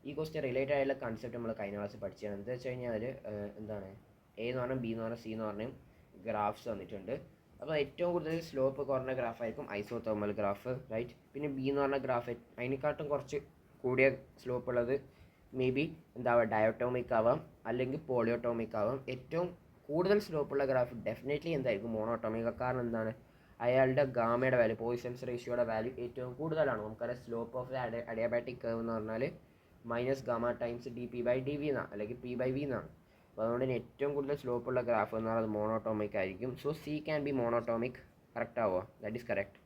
ഈ question related ആയിട്ടുള്ള concept നമ്മൾ കഴിഞ്ഞ ക്ലാസ് പഠിച്ചതാണ്. എന്താ വെച്ച് കഴിഞ്ഞാൽ എന്താണ് എ എന്ന് പറഞ്ഞാൽ ബി എന്ന് പറഞ്ഞാൽ സി എന്ന് പറഞ്ഞാൽ ഗ്രാഫ്സ് വന്നിട്ടുണ്ട്. അപ്പോൾ ഏറ്റവും കൂടുതൽ സ്ലോപ്പ് കുറഞ്ഞ ഗ്രാഫായിരിക്കും ഐസോതെർമൽ ഗ്രാഫ്, റൈറ്റ്. പിന്നെ ബി എന്ന് പറഞ്ഞ ഗ്രാഫ് അതിനെക്കാട്ടും കുറച്ച് കൂടിയ സ്ലോപ്പ് ഉള്ളത് മേ ബി എന്താവുക ഡയോട്ടോമിക് ആവാം അല്ലെങ്കിൽ പോളിയോട്ടോമിക് ആവാം. ഏറ്റവും കൂടുതൽ സ്ലോപ്പുള്ള ഗ്രാഫ് ഡെഫിനറ്റ്ലി എന്തായിരിക്കും മോണോട്ടോമിക്. കാരണം എന്താണ് അയാളുടെ ഗാമയുടെ വാല്യൂ പോയിസൺസ് റേഷ്യോയുടെ വാല്യൂ ഏറ്റവും കൂടുതലാണ്. നമുക്കറിയാം സ്ലോപ്പ് ഓഫ് അഡിയാബാറ്റിക് കർവ് എന്ന് പറഞ്ഞാൽ minus gamma times D P by D V എന്നാണ്, അല്ലെങ്കിൽ പി ബൈ വി എന്നാണ്. അപ്പോൾ അതുകൊണ്ട് തന്നെ ഏറ്റവും കൂടുതൽ സ്ലോപ്പുള്ള ഗ്രാഫ് എന്ന് പറഞ്ഞാൽ അത് മോണോട്ടോമിക് ആയിരിക്കും. So C can be monatomic, correct ആവുക, that is correct.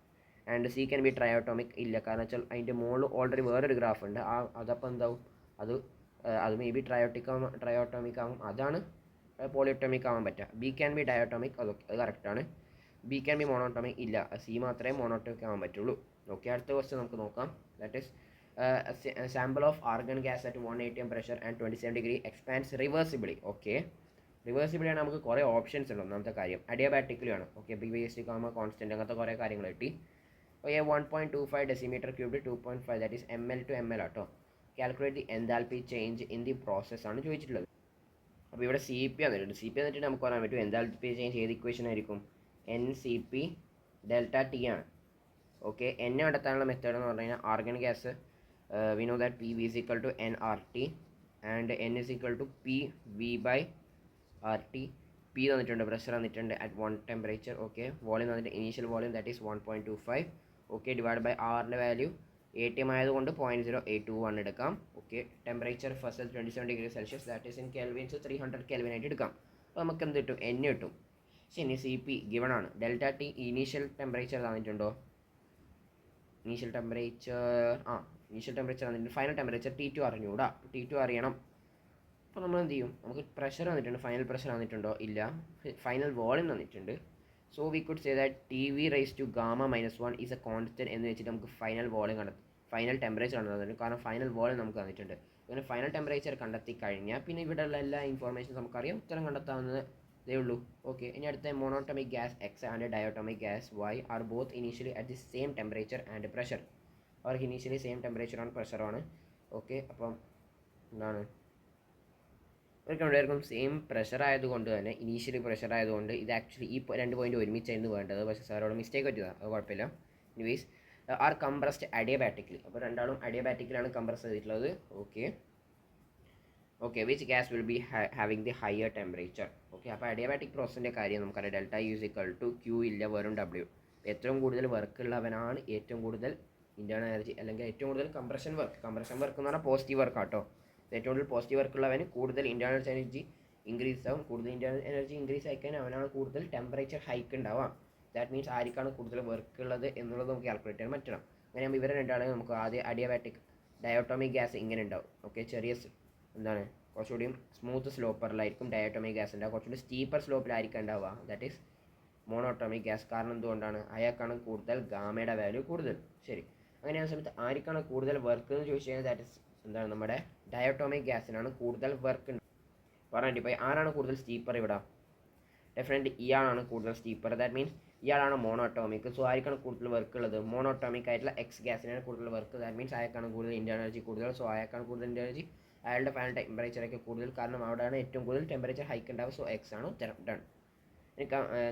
And C can be triatomic ഇല്ല, കാരണം വെച്ചാൽ അതിൻ്റെ മുകളിൽ ഓൾറെഡി വേറൊരു ഗ്രാഫ് ഉണ്ട്. അതപ്പോൾ എന്താവും അത് മേ ബി ട്രയോട്ടോമിക് ആവും, അതാണ് പോളിയോട്ടോമിക് ആവാൻ പറ്റുക. ബി ക്യാൻ ബി ഡയോട്ടോമിക്, അത് കറക്റ്റാണ്. ബി ക്യാൻ ബി മോണോട്ടോമിക് ഇല്ല, സി മാത്രമേ മോണോട്ടോമിക് ആവാൻ പറ്റുള്ളൂ. ഓക്കെ, അടുത്ത ക്വസ്റ്റ്യൻ നമുക്ക് നോക്കാം. That is sample of argon gas at 1 atm pressure and 27 degree expands reversibly. Okay, reversibly ആണ്. നമുക്ക് കുറേ ഓപ്ഷൻസ് ഉണ്ട്. ഒന്നാമത്തെ കാര്യം അഡിയാബാറ്റിക്കലി ആണ്. Okay, B V S T comma constant അങ്ങനത്തെ കുറേ കാര്യങ്ങൾ കിട്ടി. Okay, 1.25 decimeter cubed 2.5 that is ml to ml ആട്ടോ. Calculate the enthalpy change in the process ആണ് ചോദിച്ചിട്ടുള്ളത്. അപ്പോൾ ഇവിടെ സി പി വന്നിട്ടുണ്ട്. സി പി വന്നിട്ട് നമുക്ക് പറയാൻ പറ്റും എൻതാൽപ്പി ചേഞ്ച് ഏത് ഇക്വേഷൻ ആയിരിക്കും, N C P delta T ആണ്. ഓക്കെ, എന്നെ കണ്ടെത്താനുള്ള മെത്തേഡ് എന്ന് പറഞ്ഞു കഴിഞ്ഞാൽ argon gas we know that PV is equal to nRT and N is equal to PV/RT. P തന്നിട്ടുണ്ട്, പ്രഷർ തന്നിട്ടുണ്ട് at 1 temperature. ഓക്കെ, വോളിയം തന്നിട്ട് initial volume that is 1.25. Okay, divide by ആറിൻ്റെ value ATM ആയതുകൊണ്ട് 0.0821 എടുക്കാം. Okay, temperature first 27 degree Celsius that is in kelvins 300 Kelvin ആയിട്ട് എടുക്കാം. അപ്പോൾ നമുക്ക് എന്ത് കിട്ടും, N കിട്ടും. ശരി, സി പി ഗിവൺ ആണ്. ഡെൽറ്റ ടി ഇനീഷ്യൽ ടെമ്പറേച്ചർ തന്നിട്ടുണ്ടോ, ഇനീഷ്യൽ ടെമ്പറേച്ചർ തന്നിട്ടുണ്ട്. ഫൈനൽ ടെമ്പറേച്ചർ T2 അറിഞ്ഞുകൂടാ, T2 അറിയണം. അപ്പോൾ നമ്മൾ എന്ത് ചെയ്യും, നമുക്ക് പ്രഷർ തന്നിട്ടുണ്ട്, ഫൈനൽ പ്രഷർ തന്നിട്ടുണ്ടോ ഇല്ല, ഫൈനൽ വോളിയം തന്നിട്ടുണ്ട്. So we could say that TV⁻γ-1 is A constant എന്ന് വെച്ചിട്ട് നമുക്ക് ഫൈനൽ വോളിയം ഫൈനൽ ടെമ്പറേച്ചർ കണ്ടെത്തുന്നുണ്ട്. കാരണം ഫൈനൽ വോളിയം നമുക്ക് തന്നിട്ടുണ്ട്. അങ്ങനെ ഫൈനൽ ടെമ്പറേച്ചർ കണ്ടെത്തി കഴിഞ്ഞാൽ പിന്നെ ഇവിടെയുള്ള എല്ലാ ഇൻഫോർമേഷനും നമുക്കറിയാം, ഉത്തരം കണ്ടെത്താവുന്നതേ ഉള്ളൂ. ഓക്കെ, ഇനി അടുത്ത monatomic gas X and diatomic gas Y are both initially at the same temperature and pressure. അവർക്ക് ഇനീഷ്യലി സെയിം ടെമ്പറേച്ചർ ആണ് പ്രഷറാണ്. ഓക്കെ, അപ്പം എന്താണ് ഇവർക്ക് രണ്ടുപേർക്കും സെയിം പ്രഷർ ആയതുകൊണ്ട് തന്നെ ഇനീഷ്യലി പ്രഷർ ആയതുകൊണ്ട് ഇത് ആക്ച്വലി ഈ 2 പോയിന്റ് ഒരുമിച്ചായിരുന്നു വേണ്ടത്. പക്ഷേ സാറോട് മിസ്റ്റേക്ക് പറ്റിയതാണ്, അത് കുഴപ്പമില്ല. Anyways are compressed adiabatically. അപ്പോൾ രണ്ടാളും അഡിയബാറ്റിക്കലാണ് കംപ്രസ് ചെയ്തിട്ടുള്ളത്. Okay which gas will be having the higher temperature. Okay, അപ്പോൾ അഡിയബാറ്റിക് പ്രോസസ്സിൻ്റെ കാര്യം നമുക്കറിയാം. Delta U equal to Q ഇല്ല, വെറും ഡബ്ല്യു. ഏറ്റവും കൂടുതൽ വർക്ക് ഉള്ളവനാണ് ഏറ്റവും കൂടുതൽ ഇൻറ്റേർണൽ എനർജി, അല്ലെങ്കിൽ ഏറ്റവും കൂടുതൽ കംപ്രഷൻ വർക്ക് എന്ന് പറഞ്ഞാൽ പോസിറ്റീവ് വർക്ക് ആട്ടോ. ഏറ്റവും കൂടുതൽ പോസിറ്റീവ് വർക്ക് ഉള്ളവന് കൂടുതൽ ഇൻറ്റേർണൽ എനർജി ഇൻക്രീസ് ആവും. കൂടുതൽ ഇൻറ്റേർണൽ എനർജി ഇൻക്രീസ് ആയിക്കഴിഞ്ഞാൽ അവനാണ് കൂടുതൽ ടെമ്പറേച്ചർ ഹൈക്ക് ഉണ്ടാവാം. ദാറ്റ് മീൻസ് ആർക്കാണ് കൂടുതൽ വർക്ക് ഉള്ളത് എന്നുള്ളത് നമുക്ക് കാൽക്കുലേറ്റ് ചെയ്യാൻ പറ്റണം. അങ്ങനെയാകുമ്പോൾ ഇവരെ രണ്ടാളും നമുക്ക് ആദ്യം അഡിയാബാറ്റിക് ഡയോട്ടോമിക് ഗ്യാസ് ഇങ്ങനെ ഉണ്ടാവും. ഓക്കെ, ചെറിയ എന്താണ് കുറച്ചുകൂടിയും സ്മൂത്ത് സ്ലോപ്പറിലായിരിക്കും ഡയോട്ടോമിക് ഗ്യാസ് ഉണ്ടാവുക. കുറച്ചുകൂടി സ്റ്റീപ്പർ സ്ലോപ്പിലായിരിക്കും ഉണ്ടാവുക, ദാറ്റ് ഈസ് മോണോട്ടോമിക് ഗ്യാസ്. കാരണം എന്തുകൊണ്ടാണ്, അയാൾക്കാണ് കൂടുതൽ ഗാമയുടെ വാല്യൂ കൂടുതൽ. ശരി, അങ്ങനെയാ സമയത്ത് ആർക്കാണ് കൂടുതൽ വർക്ക് എന്ന് ചോദിച്ചു കഴിഞ്ഞാൽ ദാറ്റ് ഇസ് എന്താണ് നമ്മുടെ ഡയോട്ടോമിക് ഗ്യാസിനാണ് കൂടുതൽ വർക്ക് പറഞ്ഞിട്ട്. ഇപ്പോൾ ആരാണ് കൂടുതൽ സ്റ്റീപ്പർ ഇവിടെ, ഡെഫിനറ്റ്ലി ഇയാളാണ് കൂടുതൽ സ്റ്റീപ്പർ. ദാറ്റ് മീൻസ് ഇയാളാണ് മോണോട്ടോമിക്. സോ ആർക്കാണ് കൂടുതൽ വർക്ക് ഉള്ളത്, മോണോട്ടോമിക് ആയിട്ടുള്ള എക്സ് ഗ്യാസിനാണ് കൂടുതൽ വർക്ക്. ദാറ്റ് മീൻസ് അയാൾക്കാണ് കൂടുതൽ ഇൻറ്റേർണൽ എനർജി കൂടുതൽ. സോ അയാൾക്കാണ് കൂടുതൽ ഇൻറ്റേർണൽ എനർജി, അയാളുടെ ഫൈനൽ ടെമ്പറേച്ചറൊക്കെ കൂടുതൽ. കാരണം അവിടെയാണ് ഏറ്റവും കൂടുതൽ ടെമ്പറേച്ചർ ഹൈക്ക് ഉണ്ടാവുക. സോ എക്സ് ആണ് ഉത്തരം. Done.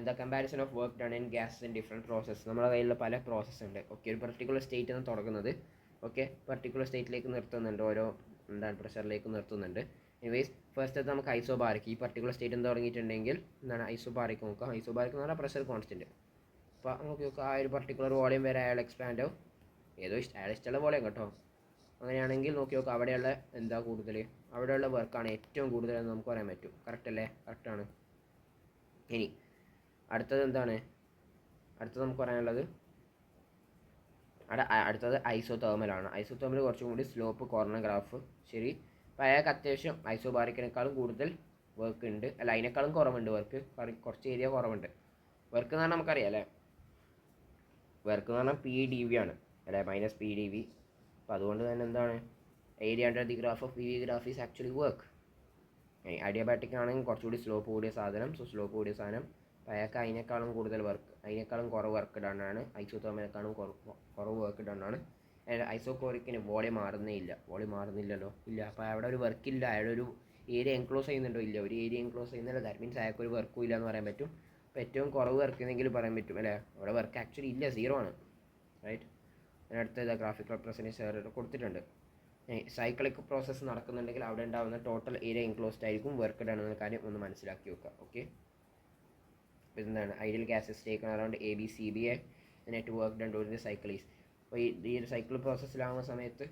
The comparison of work done in gas in different process. നമ്മുടെ കയ്യിലുള്ള പല പ്രോസസ്സ് ഉണ്ട്. ഓക്കെ, ഒരു പെർട്ടിക്കുലർ സ്റ്റേറ്റ് ആണ് തുടങ്ങുന്നത്. ഓക്കെ, പെർട്ടിക്കുലർ സ്റ്റേറ്റിലേക്ക് നിർത്തുന്നുണ്ട്, ഓരോ പ്രഷറിലേക്ക് നിർത്തുന്നുണ്ട്. എനിവേസ് ഫസ്റ്റ് നമുക്ക് ഐസോബാറിക്, ഈ പർട്ടിക്കുലർ സ്റ്റേറ്റ് എന്ന് തുടങ്ങിയിട്ടുണ്ടെങ്കിൽ എന്താണ് ഐസോബാറിക് നോക്കാം. ഐസോബാറിക് എന്ന് പറഞ്ഞാൽ പ്രഷർ കോൺസ്റ്റൻറ്റ്. അപ്പോൾ നമുക്ക് നോക്കാം, ആ ഒരു പർട്ടിക്കുലർ വോളിയം വരെ അയാൾ എക്സ്പാൻഡ് ആവും. അയാൾ ഇഷ്ടമുള്ള വോളിയം കേട്ടോ. അങ്ങനെയാണെങ്കിൽ നോക്കി നോക്കാം, അവിടെയുള്ള എന്താ കൂടുതൽ, അവിടെയുള്ള വർക്കാണ് ഏറ്റവും കൂടുതലെന്ന് നമുക്ക് പറയാൻ പറ്റും. കറക്റ്റ് അല്ലേ? കറക്റ്റാണ്. ഇനി അടുത്തത് എന്താണ്, അടുത്തത് നമുക്ക് പറയാനുള്ളത് അടുത്തത് ഐസോതേർമലാണ്. ഐസോതേർമൽ കുറച്ചും കൂടി സ്ലോപ്പ് കുറഞ്ഞ ഗ്രാഫ്. ശരി, അപ്പോൾ അയാൾക്ക് അത്യാവശ്യം ഐസോബാറിക്കിനേക്കാളും കൂടുതൽ വർക്ക് ഉണ്ട്, അല്ല അതിനേക്കാളും കുറവുണ്ട് വർക്ക്, കുറച്ച് ഏരിയ കുറവുണ്ട്. വർക്ക് എന്ന് പറഞ്ഞാൽ നമുക്കറിയാം അല്ലേ, വർക്ക് എന്ന് പറഞ്ഞാൽ PdV ആണ് അല്ലേ, -PdV. അപ്പോൾ അതുകൊണ്ട് തന്നെ എന്താണ് area under the graph of PV graph is actually work. Adiabatic ആണെങ്കിൽ കുറച്ചുകൂടി സ്ലോപ്പ് കൂടിയ സാധനം. സോ സ്ലോപ്പ് കൂടിയ സാധനം, അപ്പോൾ അയാൾക്ക് അതിനേക്കാളും കൂടുതൽ വർക്ക്, അതിനേക്കാളും കുറവ് വർക്ക് ഡൺ ആണ്. ഐസോതേർമലിനേക്കാളും കുറവ് വർക്ക് ഡൺ ആണ്. ഐസോകോറിക്കിന് വോളിയം മാറുന്നില്ലല്ലോ ഇല്ല. അപ്പോൾ അവിടെ ഒരു വർക്കില്ല, അയാളൊരു ഒരു ഏരിയ എൻക്ലോസ് ചെയ്യുന്നുണ്ടോ ഇല്ല, ഒരു ഏരിയ എൻക്ലോസ് ചെയ്യുന്നില്ല. ദാറ്റ് മീൻസ് അയാൾക്ക് ഒരു വർക്കും ഇല്ല എന്ന് പറയാൻ പറ്റും. അപ്പോൾ ഏറ്റവും കുറവ് വർക്ക് എന്നെങ്കിലും പറയാൻ പറ്റും അല്ലേ. അവിടെ വർക്ക് ആക്ച്വലി ഇല്ല, 0 ആണ്. റൈറ്റ്. അതിനടുത്ത് ഇതാ ഗ്രാഫിക് റെപ്രസെൻറ്റേഷൻ കൊടുത്തിട്ടുണ്ട്. സൈക്ലിക് പ്രോസസ്സ് നടക്കുന്നുണ്ടെങ്കിൽ അവിടെ ഉണ്ടാകുന്ന ടോട്ടൽ ഏരിയ എൻക്ലോസ്ഡ് ആയിരിക്കും വർക്ക് ഡൺ എന്ന കാര്യം ഒന്ന് മനസ്സിലാക്കി വെക്കുക. ഓക്കെ. എന്താണ് ideal gases taken around ABCBA net work done during the cycle is. അപ്പോൾ ഈ ഒരു സൈക്കിൾ പ്രോസസ്സിലാകുന്ന സമയത്ത്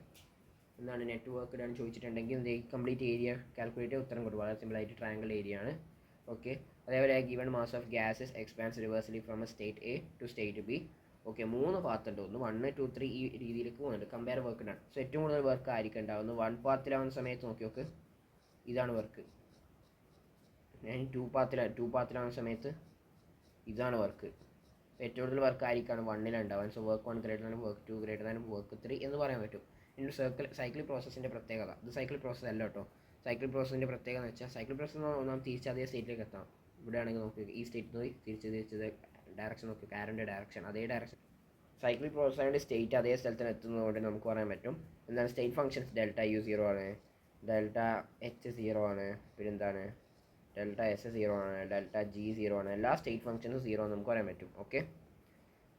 എന്താണ് നെറ്റ് വർക്ക് ഡൺ ചോദിച്ചിട്ടുണ്ടെങ്കിൽ കംപ്ലീറ്റ് ഏരിയ കാൽക്കുലേറ്റ് ഉത്തരം കൊടുക്കും. വളരെ സിമ്പിളായിട്ട് ട്രയാങ്കിൾ ഏരിയ ആണ്. ഓക്കെ. അതേപോലെ given mass of gases expands reversibly from a state A to state B. Okay. 3 path ഉണ്ട്. 1, 2, 3 ഈ രീതിയിലേക്ക് പോകുന്നുണ്ട്. Compare work done. സോ ഏറ്റവും കൂടുതൽ വർക്ക് ആയിരിക്കും ഉണ്ടാവുന്നത് 1 പാത്തിലാവുന്ന സമയത്ത് നോക്കി ഇതാണ് വർക്ക്. ഞാൻ 2 പാത്തിലാവുന്ന സമയത്ത് ഇതാണ് വർക്ക്. ഏറ്റവും കൂടുതൽ വർക്ക് ആയിരിക്കാണ് 1 ഉണ്ടാവാൻ. So work 1 greater than work 2 greater than work 3 എന്ന് പറയാൻ പറ്റും. ഇനി സൈക്കിൾ പ്രോസസ്സിൻ്റെ പ്രത്യേകത, ഇത് സൈക്കിൾ പ്രോസസ്സ് അല്ല കേട്ടോ. സൈക്കിൾ പ്രോസസ്സിൻ്റെ പ്രത്യേകത എന്ന് വെച്ചാൽ സൈക്കിൾ പ്രോസസ്സ് ഒന്നാം തിരിച്ച് അതേ സ്റ്റേറ്റിലേക്ക് എത്താം. ഇവിടെ ആണെങ്കിൽ നോക്കി ഈ സ്റ്റേറ്റിൽ നിന്ന് തിരിച്ച് ഡയറക്ഷൻ നോക്കി, കാരൻ്റെ ഡയറക്ഷൻ അതേ ഡയറക്ഷൻ. സൈക്കിൾ പ്രോസസ് ആയതുകൊണ്ട് സ്റ്റേറ്റ് അതേ സ്ഥലത്തിന് എത്തുന്നതുകൊണ്ട് നമുക്ക് പറയാൻ പറ്റും എന്താണ് സ്റ്റേറ്റ് ഫംഗ്ഷൻസ് ΔU 0 ആണ്, ΔH 0 ആണ്, പിന്നെന്താണ് ΔS 0 ആണ്, ΔG 0 ആണ്. എല്ലാ സ്റ്റേറ്റ് ഫംഗ്ഷനും 0 എന്ന് നമുക്ക് പറയാൻ പറ്റും. ഓക്കെ.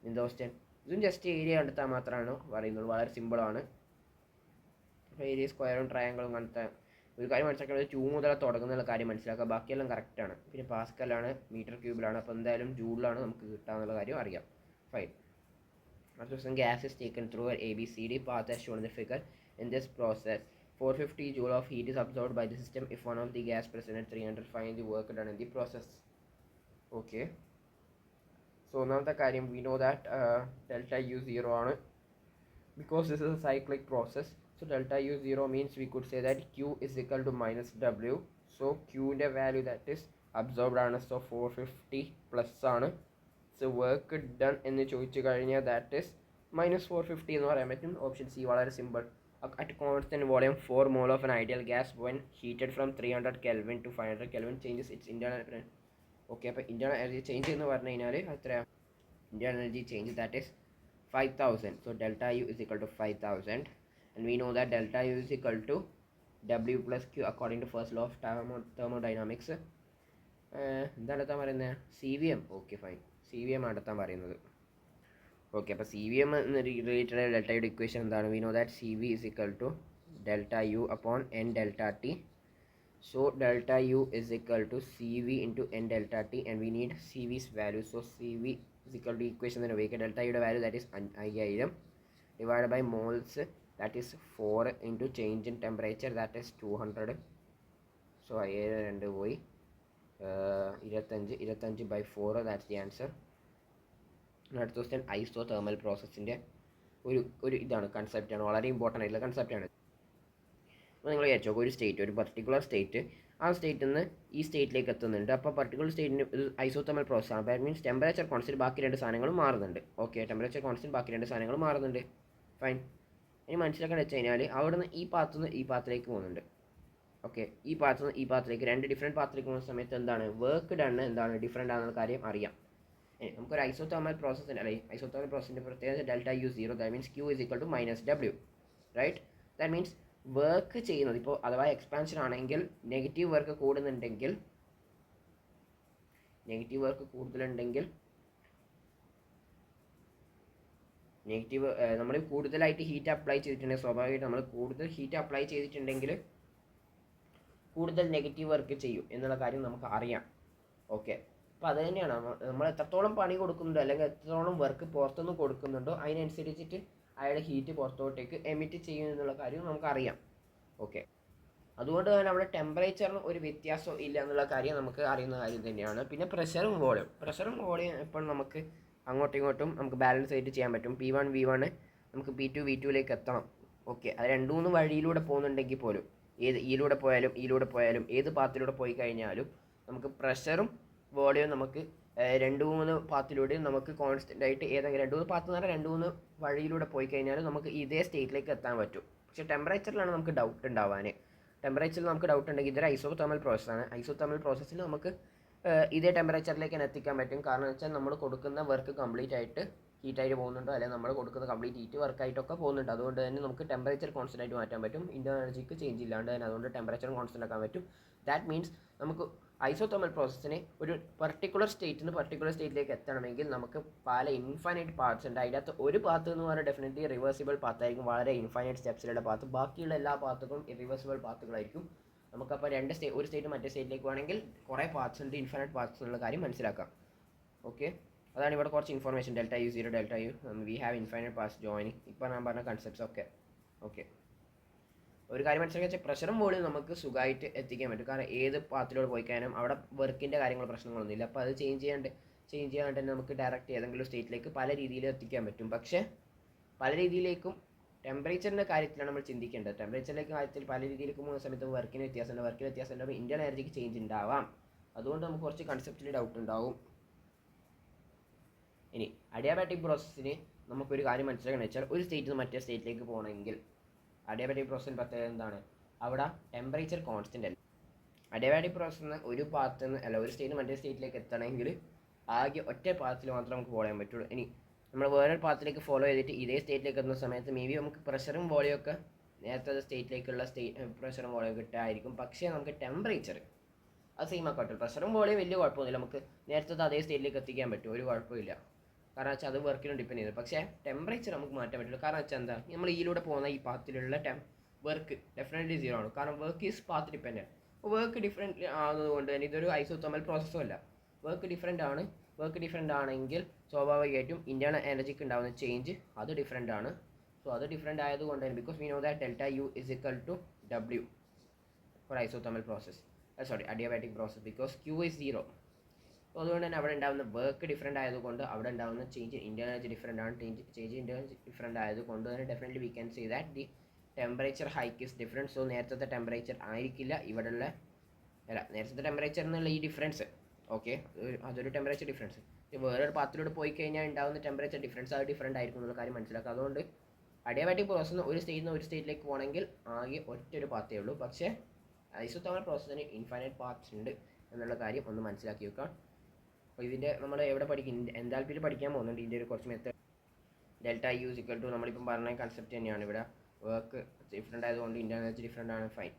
എന്താ ക്വസ്റ്റ്യൻ? ഇതും ജസ്റ്റ് ഏരിയ കണ്ടെത്താൻ മാത്രമാണ് പറയുന്നത്. വളരെ സിമ്പിളാണ്. അപ്പോൾ ഏരിയ സ്ക്വയറും ട്രയാങ്കിളും കണ്ടെത്താൻ ഒരു കാര്യം മനസ്സിലാക്കുന്നത് 2 മുതൽ തുടങ്ങുന്നുള്ള കാര്യം മനസ്സിലാക്കുക. ബാക്കിയെല്ലാം കറക്റ്റാണ്. പിന്നെ പാസ്കലാണ്, മീറ്റർ ക്യൂബിലാണ്. അപ്പോൾ എന്തായാലും ജൂളിലാണ് നമുക്ക് കിട്ടാന്നുള്ള കാര്യം അറിയാം. ഫൈൻ. അടുത്ത ദിവസം gas is taken through ABCD path as shown in the figure. In this process 450 joule of heat is absorbed by the system. If one of the gas present at 300, find the work done in the process. Okay. So ഒന്നാമത്തെ കാര്യം we know that ΔU 0 ആണ് because this is a cyclic process. So ΔU 0 means we could say that Q is equal to minus W. So Q ൻ്റെ value that is absorbed ആണ്. So 450 plus ആണ്. So work done എന്ന് ചോദിച്ചു കഴിഞ്ഞാൽ that is minus 450 എന്ന് പറയാൻ പറ്റും. Option C വളരെ simple. At constant volume 4 mole of an ideal gas when heated from 300 Kelvin to 500 Kelvin changes its internal energy. Okay. അപ്പോൾ internal energy change എന്ന് പറഞ്ഞു കഴിഞ്ഞാൽ എത്രയാണ്? internal energy change that is 5000. So ΔU is equal to 5000 and we know that ΔU is equal to W plus Q according to first law of thermodynamics. എന്താണ് എടുത്താൻ പറയുന്നത്? CVM. Okay fine. CVM ആണ് എടുത്താൻ പറയുന്നത്. Okay. അപ്പോൾ CVM related ഡെൽറ്റയുടെ equation എന്താണ്? V know that CV is equal to ΔU upon N ΔT. So ΔU is equal to CV into N ΔT and we need CV's value. So CV is equal to equation തന്നെ ഉപയോഗിക്കുക. Δയുടെ value that is 5000 divided by moles that is 4 into change in temperature that is 200. So 2 പോയി 25 by 4 that's the answer. അടുത്ത question ഐസോ thermal പ്രോസസ്സിൻ്റെ ഒരു ഇതാണ് കൺസെപ്റ്റാണ്, വളരെ important ആയിട്ടുള്ള കൺസെപ്റ്റാണ്. അപ്പോൾ നിങ്ങൾ വിചാരിച്ചോ ഒരു സ്റ്റേറ്റ്, ഒരു പർട്ടിക്കുലർ സ്റ്റേറ്റ്, ആ സ്റ്റേറ്റിൽ നിന്ന് ഈ സ്റ്റേറ്റിലേക്ക് എത്തുന്നുണ്ട്. അപ്പോൾ പർട്ടിക്കുലർ സ്റ്റേറ്റിന് ഐസോ തെർമൽ പ്രോസസ്സാണ്. ദാറ്റ് മീൻസ് ടെമ്പറേച്ചർ കോൺസ്റ്റൻറ്റ് ബാക്കി 2 സാധനങ്ങളും മാറുന്നുണ്ട്. ഓക്കെ. ടെമ്പറേച്ചർ കോൺസ്റ്റൻറ്റ് ബാക്കി 2 സാധനങ്ങളും മാറുന്നുണ്ട്. ഫൈൻ. ഇനി മനസ്സിലാക്കാൻ വെച്ച് കഴിഞ്ഞാൽ അവിടെ നിന്ന് ഈ പാത്തുനിന്ന് ഈ പാത്തിലേക്ക് പോകുന്നുണ്ട്. ഓക്കെ. ഈ പാത്തുനിന്ന് ഈ പാത്തിലേക്ക് 2 ഡിഫറെൻറ്റ് പാത്തിലേക്ക് പോകുന്ന സമയത്ത് എന്താണ് വർക്ക് ഡൺ എന്താണ് ഡിഫറെൻ്റ് ആണെന്ന കാര്യം അറിയാം. നമുക്കൊരു ഐസോതെർമൽ പ്രോസസ്സിൻ്റെ ഐസോതെർമൽ പ്രോസസ്സിൻ്റെ പ്രത്യേകത ΔU 0 that means Q is equal to minus W. Right. That means work ചെയ്യുന്നത് ഇപ്പോൾ അഥവാ എക്സ്പാൻഷൻ ആണെങ്കിൽ നെഗറ്റീവ് വർക്ക് കൂടുതലുണ്ടെങ്കിൽ നമ്മൾ കൂടുതലായിട്ട് ഹീറ്റ് അപ്ലൈ ചെയ്തിട്ടുണ്ടെങ്കിൽ സ്വാഭാവികമായിട്ട് നമ്മൾ കൂടുതൽ ഹീറ്റ് അപ്ലൈ ചെയ്തിട്ടുണ്ടെങ്കിൽ കൂടുതൽ നെഗറ്റീവ് വർക്ക് ചെയ്യും എന്നുള്ള കാര്യം നമുക്ക് അറിയാം. ഓക്കെ. അപ്പോൾ അത് തന്നെയാണ് നമ്മൾ എത്രത്തോളം പണി കൊടുക്കുന്നുണ്ടോ അല്ലെങ്കിൽ എത്രത്തോളം വർക്ക് പുറത്തുനിന്ന് കൊടുക്കുന്നുണ്ടോ അതിനനുസരിച്ചിട്ട് അയാളുടെ ഹീറ്റ് പുറത്തോട്ടേക്ക് എമിറ്റ് ചെയ്യും എന്നുള്ള കാര്യം നമുക്കറിയാം. ഓക്കെ. അതുകൊണ്ട് തന്നെ അവിടെ ടെമ്പറേച്ചറിന് ഒരു വ്യത്യാസം ഇല്ല എന്നുള്ള കാര്യം നമുക്ക് അറിയുന്ന കാര്യം തന്നെയാണ്. പിന്നെ പ്രഷറും വോളിയം എപ്പോഴും നമുക്ക് അങ്ങോട്ടും ഇങ്ങോട്ടും നമുക്ക് ബാലൻസ് ആയിട്ട് ചെയ്യാൻ പറ്റും. P1 V1 നമുക്ക് P2 V2ലേക്ക് എത്തണം. ഓക്കെ. അത് 2-3 വഴിയിലൂടെ പോകുന്നുണ്ടെങ്കിൽ പോലും ഇതിലൂടെ പോയാലും ഏത് പാത്തിലൂടെ പോയി കഴിഞ്ഞാലും നമുക്ക് പ്രഷറും വോളിയം നമുക്ക് 2-3 പാത്തിലൂടെയും നമുക്ക് കോൺസ്റ്റൻ്റ് ആയിട്ട് ഏതെങ്കിലും 2-3 പാത്ത് എന്ന് പറഞ്ഞാൽ 2-3 വഴിയിലൂടെ പോയി കഴിഞ്ഞാൽ നമുക്ക് ഇതേ സ്റ്റേറ്റിലേക്ക് എത്താൻ പറ്റും. പക്ഷേ ടെമ്പറേച്ചറിലാണ് നമുക്ക് ഡൗട്ട് ഉണ്ടാവാൻ. ടെമ്പറേച്ചറിൽ നമുക്ക് ഡൗട്ട് ഉണ്ടെങ്കിൽ ഇതൊരു ഐസോതെർമൽ പ്രോസസ്സാണ്. ഐസോതെർമൽ പ്രോസസ്സിൽ നമുക്ക് ഇതേ ടെമ്പറേച്ചറിലേക്ക് എത്തിക്കാൻ പറ്റും. കാരണം എന്ന് വെച്ചാൽ നമ്മൾ കൊടുക്കുന്ന വർക്ക് കംപ്ലീറ്റ് ആയിട്ട് ഹീറ്റായിട്ട് പോകുന്നുണ്ടോ, അല്ലെങ്കിൽ നമ്മൾ കൊടുക്കുന്ന കംപ്ലീറ്റ് ഹീറ്റ് വർക്കായിട്ടൊക്കെ പോകുന്നുണ്ട്. അതുകൊണ്ട് തന്നെ നമുക്ക് ടെമ്പറേച്ചർ കോൺസ്റ്റൻ്റ് ആയിട്ട് മാറ്റാൻ പറ്റും. ഇൻറ്റേർണൽ എനർജിക്ക് ചേഞ്ച് ഇല്ലാണ്ട് തന്നെ അതുകൊണ്ട് ടെമ്പറേച്ചർ കോൺസ്റ്റൻ്റ് ആക്കാൻ പറ്റും. ദാറ്റ് മീൻസ് നമുക്ക് ഐസോതെർമൽ പ്രോസസ്സിന് ഒരു പർട്ടിക്കുലർ സ്റ്റേറ്റിൽ നിന്ന് പർട്ടിക്കുലർ സ്റ്റേറ്റിലേക്ക് എത്തണമെങ്കിൽ നമുക്ക് പല ഇൻഫൈനൈറ്റ് പാർട്സ് ഉണ്ട്. അതിനകത്ത് ഒരു പാത്ത് എന്ന് പറഞ്ഞാൽ ഡെഫിനറ്റ്ലി റിവേഴ്സിബിൾ പാത്തായിരിക്കും, വളരെ ഇൻഫൈനൈറ്റ് സ്റ്റെപ്സിലുള്ള പാത്ത്. ബാക്കിയുള്ള എല്ലാ പാത്തുകളും ഇറിവേഴ്സിബിൾ പാത്തുകളായിരിക്കും. നമുക്കപ്പോൾ ഒരു സ്റ്റേറ്റ് മറ്റേ സ്റ്റേറ്റിലേക്ക് വേണമെങ്കിൽ കുറേ പാർട്സ് ഉണ്ട്, ഇൻഫൈനൈറ്റ് പാർട്സ് എന്നുള്ള കാര്യം മനസ്സിലാക്കാം. ഓക്കെ, അതാണ് ഇവിടെ കുറച്ച് information. Delta U zero, delta U, we have infinite parts joining. ഇപ്പോൾ ഞാൻ പറഞ്ഞ കൺസെപ്റ്റ്സ് ഒക്കെ ഓക്കെ. ഒരു കാര്യം മനസ്സിലാക്കി വെച്ചാൽ പ്രഷറും വോളിയം നമുക്ക് സുഖമായിട്ട് എത്തിക്കാൻ പറ്റും. കാരണം ഏത് പാത്തിലൂടെ പോയി കഴിഞ്ഞാലും അവിടെ വർക്കിൻ്റെ കാര്യങ്ങൾ പ്രശ്നങ്ങളൊന്നുമില്ല. അപ്പോൾ അത് ചേഞ്ച് ചെയ്യാണ്ട് തന്നെ നമുക്ക് ഡയറക്റ്റ് ഏതെങ്കിലും സ്റ്റേറ്റിലേക്ക് പല രീതിയിൽ എത്തിക്കാൻ പറ്റും. പക്ഷേ പല രീതിയിലേക്കും ടെമ്പറേച്ചറിൻ്റെ കാര്യത്തിലാണ് നമ്മൾ ചിന്തിക്കേണ്ടത്. ടെമ്പറേച്ചറിലേക്ക് കാര്യത്തിൽ പല രീതിയിലേക്ക് പോകുന്ന സമയത്ത് വർക്കിന് വ്യത്യാസമുണ്ട്. വർക്കിന് വ്യത്യാസം ഉണ്ടാകുമ്പോൾ ഇന്ത്യൻ എനർജിക്ക് ചേഞ്ച് ഉണ്ടാവാം. അതുകൊണ്ട് നമുക്ക് കുറച്ച് കൺസെപ്റ്റിൽ ഡൗട്ട് ഉണ്ടാവും. ഇനി അഡിയാബാറ്റിക് പ്രോസസ്സിന് നമുക്കൊരു കാര്യം മനസ്സിലാക്കണം വെച്ചാൽ ഒരു സ്റ്റേറ്റിൽ നിന്ന് മറ്റേ സ്റ്റേറ്റിലേക്ക് പോകണമെങ്കിൽ അഡിയാബാറ്റിക് പ്രോസസ്സിന് പ്രത്യേകത എന്താണ്? അവിടെ ടെമ്പറേച്ചർ കോൺസ്റ്റൻ്റ് അല്ല. അഡിയാബാറ്റിക് പ്രോസസ്സിന് ഒരു പാത്തിൽ നിന്ന് അല്ല ഒരു സ്റ്റേറ്റിൽ നിന്ന് മറ്റേ സ്റ്റേറ്റിലേക്ക് എത്തണമെങ്കിൽ ആകെ ഒറ്റ പാത്തിൽ മാത്രമേ നമുക്ക് ഫോളോ ചെയ്യാൻ പറ്റുള്ളൂ. ഇനി നമ്മൾ വേറൊരു പാത്തിലേക്ക് ഫോളോ ചെയ്തിട്ട് ഇതേ സ്റ്റേറ്റിലേക്ക് എത്തുന്ന സമയത്ത് മേ ബി നമുക്ക് പ്രഷറും വോളിയം ഒക്കെ നേരത്തെ സ്റ്റേറ്റിലേക്കുള്ള പ്രഷറും വോളിയം കിട്ടായിരിക്കും. പക്ഷേ നമുക്ക് ടെമ്പറേച്ചർ അത് സെയിം ആക്കാൻ പറ്റും. പ്രഷറും വോളിയം വലിയ കുഴപ്പമൊന്നുമില്ല, നമുക്ക് നേരത്തെ അതേ സ്റ്റേറ്റിലേക്ക് എത്തിക്കാൻ പറ്റും, ഒരു കുഴപ്പമില്ല. കാരണം വെച്ചാൽ അത് വർക്കിനും ഡിപ്പെൻഡ് ചെയ്യുന്നത്. പക്ഷേ ടെമ്പറേച്ചർ നമുക്ക് മാറ്റാൻ പറ്റില്ല. കാരണം വെച്ചാൽ എന്താ, നമ്മൾ ഇതിലൂടെ പോകുന്ന ഈ പാത്തിലുള്ള വർക്ക് ഡെഫിനറ്റ്ലി സീറോ ആണ്. കാരണം വർക്ക് ഈസ് പാത്ത് ഡിപ്പെൻഡൻറ്റ്. അപ്പോൾ വർക്ക് ഡിഫറെൻറ്റ് ആകുന്നതുകൊണ്ട് തന്നെ ഇതൊരു ഐസോതെർമൽ പ്രോസസ്സും അല്ല. വർക്ക് ഡിഫറെൻ്റ് ആണ്. വർക്ക് ഡിഫറെൻ്റ് ആണെങ്കിൽ സ്വാഭാവികമായിട്ടും ഇൻറ്റേർണൽ എനർജിക്ക് ഉണ്ടാകുന്ന ചേഞ്ച് അത് ഡിഫറെൻ്റ് ആണ്. സോ അത് ഡിഫറെൻ്റ് ആയതുകൊണ്ട് തന്നെ because we know that delta U is equal to W for isothermal process, adiabatic process, because Q is zero. അപ്പോൾ അതുകൊണ്ട് തന്നെ അവിടെ ഉണ്ടാകുന്ന വർക്ക് ഡിഫറെൻ്റ് ആയതുകൊണ്ട് അവിടെ ഉണ്ടാകുന്ന ചേഞ്ച് ഇൻറ്റേർണൽ എനർജി ഡിഫറെൻ്റ് ആണ്. ചേഞ്ച് ഇൻറ്റേർണൽ ഡിഫറെൻ്റ് ആയതുകൊണ്ട് തന്നെ definitely we can say that the temperature hike is different. So നേരത്തെ ടെമ്പറേച്ചർ ആയിരിക്കില്ല ഇവിടെയുള്ള നേരത്തെ ടെമ്പറേച്ചർ എന്നുള്ള ഈ ഡിഫറൻസ്. ഓക്കെ, അതൊരു ടെമ്പറേച്ചർ ഡിഫറൻസ്. വേറൊരു പാത്തിലൂടെ പോയി കഴിഞ്ഞാൽ ഉണ്ടാകുന്ന ടെമ്പറേച്ചർ ഡിഫറൻസ് അത് ഡിഫറെൻ്റ് ആയിരിക്കും എന്നുള്ള കാര്യം മനസ്സിലാക്കുക. അതുകൊണ്ട് അഡിയാബാറ്റിക് പ്രോസസ്സിന് ഒരു സ്റ്റേജിൽ നിന്ന് ഒരു സ്റ്റേറ്റിലേക്ക് പോകണമെങ്കിൽ ആകെ ഒറ്റൊരു പാത്തേ ഉള്ളൂ. പക്ഷേ ഐസോതെർമൽ പ്രോസസ്സിന് ഇൻഫൈനൈറ്റ് പാർട്സ് ഉണ്ട് എന്നുള്ള കാര്യം ഒന്ന് മനസ്സിലാക്കി വെക്കാം. അപ്പോൾ ഇതിൻ്റെ നമ്മൾ എവിടെ പഠിക്കും, എൻതാൽപ്പിയിൽ പഠിക്കാൻ പോകുന്നുണ്ട്. ഇതിൻ്റെ ഒരു കുറച്ച് method delta U equal to നമ്മളിപ്പം പറഞ്ഞ കൺസെപ്റ്റ് തന്നെയാണ്. ഇവിടെ വർക്ക് ഡിഫറെൻ്റ് ആയതുകൊണ്ട് ഇൻറ്റേർണൽ എനർജി ഡിഫറെൻ്റ് ആണ്, ഫൈൻ.